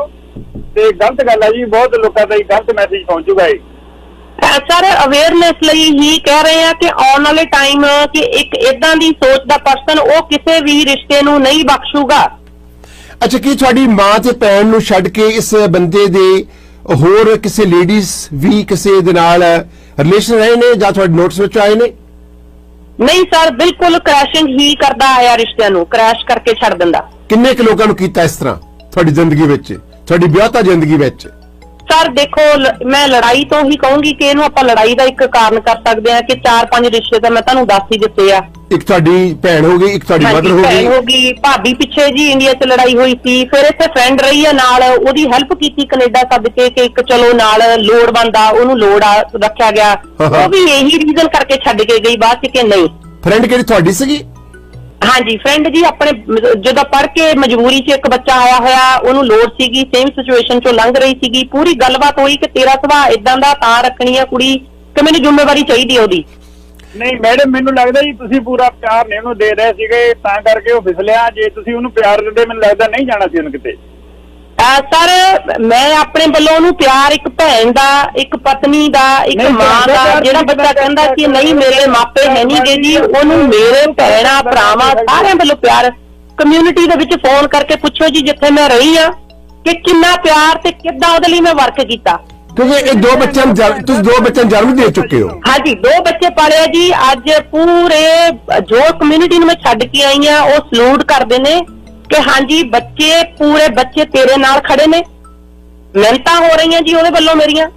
ਤੇ ਗਲਤ ਗੱਲ ਆ ਜੀ। ਬਹੁਤ ਲੋਕਾਂ ਦਾ ਗਲਤ ਮੈਸੇਜ ਪਹੁੰਚੂਗਾ ਜੀ। ਸਰ ਅਵੇਅਰਨੈਸ ਲਈ ਹੀ ਕਹਿ ਰਹੇ ਆ ਕਿ ਆਉਣ ਵਾਲੇ ਟਾਈਮ ਕਿ ਇੱਕ ਇਦਾਂ ਦੀ ਸੋਚ ਦਾ ਪਰਸਨ ਉਹ ਕਿਸੇ ਵੀ ਰਿਸ਼ਤੇ ਨੂੰ ਨਹੀਂ ਬਖਸ਼ੂਗਾ। ਅੱਛਾ, ਕੀ ਤੁਹਾਡੀ ਮਾਂ ਤੇ ਭੈਣ ਨੂੰ ਛੱਡ ਕੇ ਇਸ ਬੰਦੇ ਦੇ ਹੋਰ ਕਿਸੇ ਲੇਡੀਜ਼ ਵੀ ਕਿਸੇ ਦੇ ਨਾਲ ਰਿਲੇਸ਼ਨ ਰਹੇ ਨੇ ਜਾਂ ਤੁਹਾਡੇ ਨੋਟਿਸ ਵਿੱਚ ਆਏ ਨੇ? ਨਹੀਂ ਸਰ, ਬਿਲਕੁਲ ਕ੍ਰੈਸ਼ਿੰਗ ਹੀ ਕਰਦਾ ਆਇਆ, ਰਿਸ਼ਤਿਆਂ ਨੂੰ ਕ੍ਰੈਸ਼ ਕਰਕੇ ਛੱਡ ਦਿੰਦਾ। ਕਿੰਨੇ ਕੁ ਲੋਕਾਂ ਨੂੰ ਕੀਤਾ ਇਸ ਤਰ੍ਹਾਂ ਤੁਹਾਡੀ ਜ਼ਿੰਦਗੀ ਵਿੱਚ, ਤੁਹਾਡੀ ਵਿਆਹਤਾ ਜ਼ਿੰਦਗੀ ਵਿੱਚ? ਸਰ ਦੇਖੋ, ਮੈਂ ਲੜਾਈ ਤੋਂ ਹੀ ਕਹੂੰਗੀ ਕਿ ਇਹਨੂੰ ਆਪਾਂ ਲੜਾਈ ਦਾ ਇੱਕ ਕਾਰਨ ਕਰ ਸਕਦੇ ਹਾਂ ਕਿ 4-5 ਰਿਸ਼ਤੇ ਤਾਂ ਮੈਂ ਤੁਹਾਨੂੰ ਦੱਸ ਹੀ ਦਿੱਤੇ ਆ। ਇੱਕ ਤੁਹਾਡੀ ਭੈਣ ਹੋ ਗਈ, ਇੱਕ ਤੁਹਾਡੀ ਮਦਰ ਹੋ ਗਈ, ਭਾਬੀ ਪਿੱਛੇ ਜੀ ਇੰਡੀਆ 'ਚ ਲੜਾਈ ਹੋਈ ਸੀ, ਫਿਰ ਇੱਥੇ ਫਰੈਂਡ ਰਹੀ ਆ ਨਾਲ, ਉਹਦੀ ਹੈਲਪ ਕੀਤੀ ਕੈਨੇਡਾ ਸੱਦ ਕੇ ਕਿ ਇੱਕ ਚਲੋ ਨਾਲ ਲੋੜਵੰਦ ਆ, ਉਹਨੂੰ ਲੋੜ ਆ ਰੱਖਿਆ ਗਿਆ, ਉਹ ਵੀ ਇਹੀ ਰੀਜ਼ਨ ਕਰਕੇ ਛੱਡ ਕੇ ਗਈ ਬਾਅਦ 'ਚ ਕਿ ਨਹੀਂ। ਫਰੈਂਡ ਕਿਹੜੀ ਤੁਹਾਡੀ ਸੀਗੀ? ਹਾਂਜੀ ਫਰੈਂਡ ਜੀ, ਆਪਣੇ ਜਦੋਂ ਪੜ੍ਹ ਕੇ ਮਜਬੂਰੀ 'ਚ ਇੱਕ ਬੱਚਾ ਆਇਆ ਹੋਇਆ, ਉਹਨੂੰ ਲੋੜ ਸੀਗੀ, ਸੇਮ ਸਿਚੁਏਸ਼ਨ 'ਚੋਂ ਲੰਘ ਰਹੀ ਸੀਗੀ, ਪੂਰੀ ਗੱਲਬਾਤ ਹੋਈ ਕਿ ਤੇਰਾ ਸੁਭਾਅ ਇਦਾਂ ਦਾ ਤਾਂ ਰੱਖਣੀ ਆ ਕੁੜੀ ਕਿ ਮੈਨੂੰ ਜ਼ਿੰਮੇਵਾਰੀ ਚਾਹੀਦੀ ਉਹਦੀ। ਨਹੀਂ ਮੈਡਮ, ਮੈਨੂੰ ਲੱਗਦਾ ਜੀ ਤੁਸੀਂ ਪੂਰਾ ਪਿਆਰ ਨਹੀਂ ਉਹਨੂੰ ਦੇ ਰਹੇ ਸੀਗੇ, ਤਾਂ ਕਰਕੇ ਉਹ ਫਿਸਲਿਆ। ਜੇ ਤੁਸੀਂ ਉਹਨੂੰ ਪਿਆਰ ਦਿੰਦੇ, ਮੈਨੂੰ ਲੱਗਦਾ ਨਹੀਂ ਜਾਣਾ ਸੀ ਉਹਨੂੰ ਕਿਤੇ। ਸਰ ਮੈਂ ਆਪਣੇ ਵੱਲੋਂ ਉਹਨੂੰ ਪਿਆਰ ਇੱਕ ਭੈਣ ਦਾ, ਇੱਕ ਪਤਨੀ ਦਾ, ਇੱਕ ਮਾਂ ਦਾ, ਜਿਹੜਾ ਬੱਚਾ ਕਹਿੰਦਾ ਕਿ ਨਹੀਂ ਮੇਰੇ ਮਾਪੇ ਹੈ ਨਹੀਂ ਗੇ ਜੀ, ਉਹਨੂੰ ਮੇਰੇ ਭੈਣਾਂ ਭਰਾਵਾਂ ਸਾਰਿਆਂ ਵੱਲੋਂ ਪਿਆਰ। ਕਮਿਊਨਿਟੀ ਦੇ ਵਿੱਚ ਫੋਨ ਕਰਕੇ ਪੁੱਛੋ ਜੀ ਜਿੱਥੇ ਮੈਂ ਰਹੀ ਆ ਕਿ ਕਿੰਨਾ ਪਿਆਰ ਤੇ ਕਿੱਦਾਂ ਉਹਦੇ ਲਈ ਮੈਂ ਵਰਕ ਕੀਤਾ। ਕਿਉਂਕਿ ਇਹ ਦੋ ਬੱਚਿਆਂ ਨੂੰ ਤੁਸੀਂ ਦੋ ਬੱਚਿਆਂ ਨੂੰ ਜਨਮ ਦੇ ਚੁੱਕੇ ਹੋ। ਹਾਂਜੀ 2 ਬੱਚੇ ਪਾਲੇ ਜੀ। ਅੱਜ ਪੂਰੇ ਜੋ ਕਮਿਊਨਿਟੀ ਨੂੰ ਮੈਂ ਛੱਡ ਕੇ ਆਈ ਆ ਉਹ ਸਲੂਟ ਕਰਦੇ ਨੇ ਕਿ ਹਾਂਜੀ ਬੱਚੇ, ਪੂਰੇ ਬੱਚੇ ਤੇਰੇ ਨਾਲ ਖੜੇ ਨੇ। ਮਿਹਨਤਾਂ ਹੋ ਰਹੀਆਂ ਜੀ ਉਹਦੇ ਵੱਲੋਂ ਮੇਰੀਆਂ।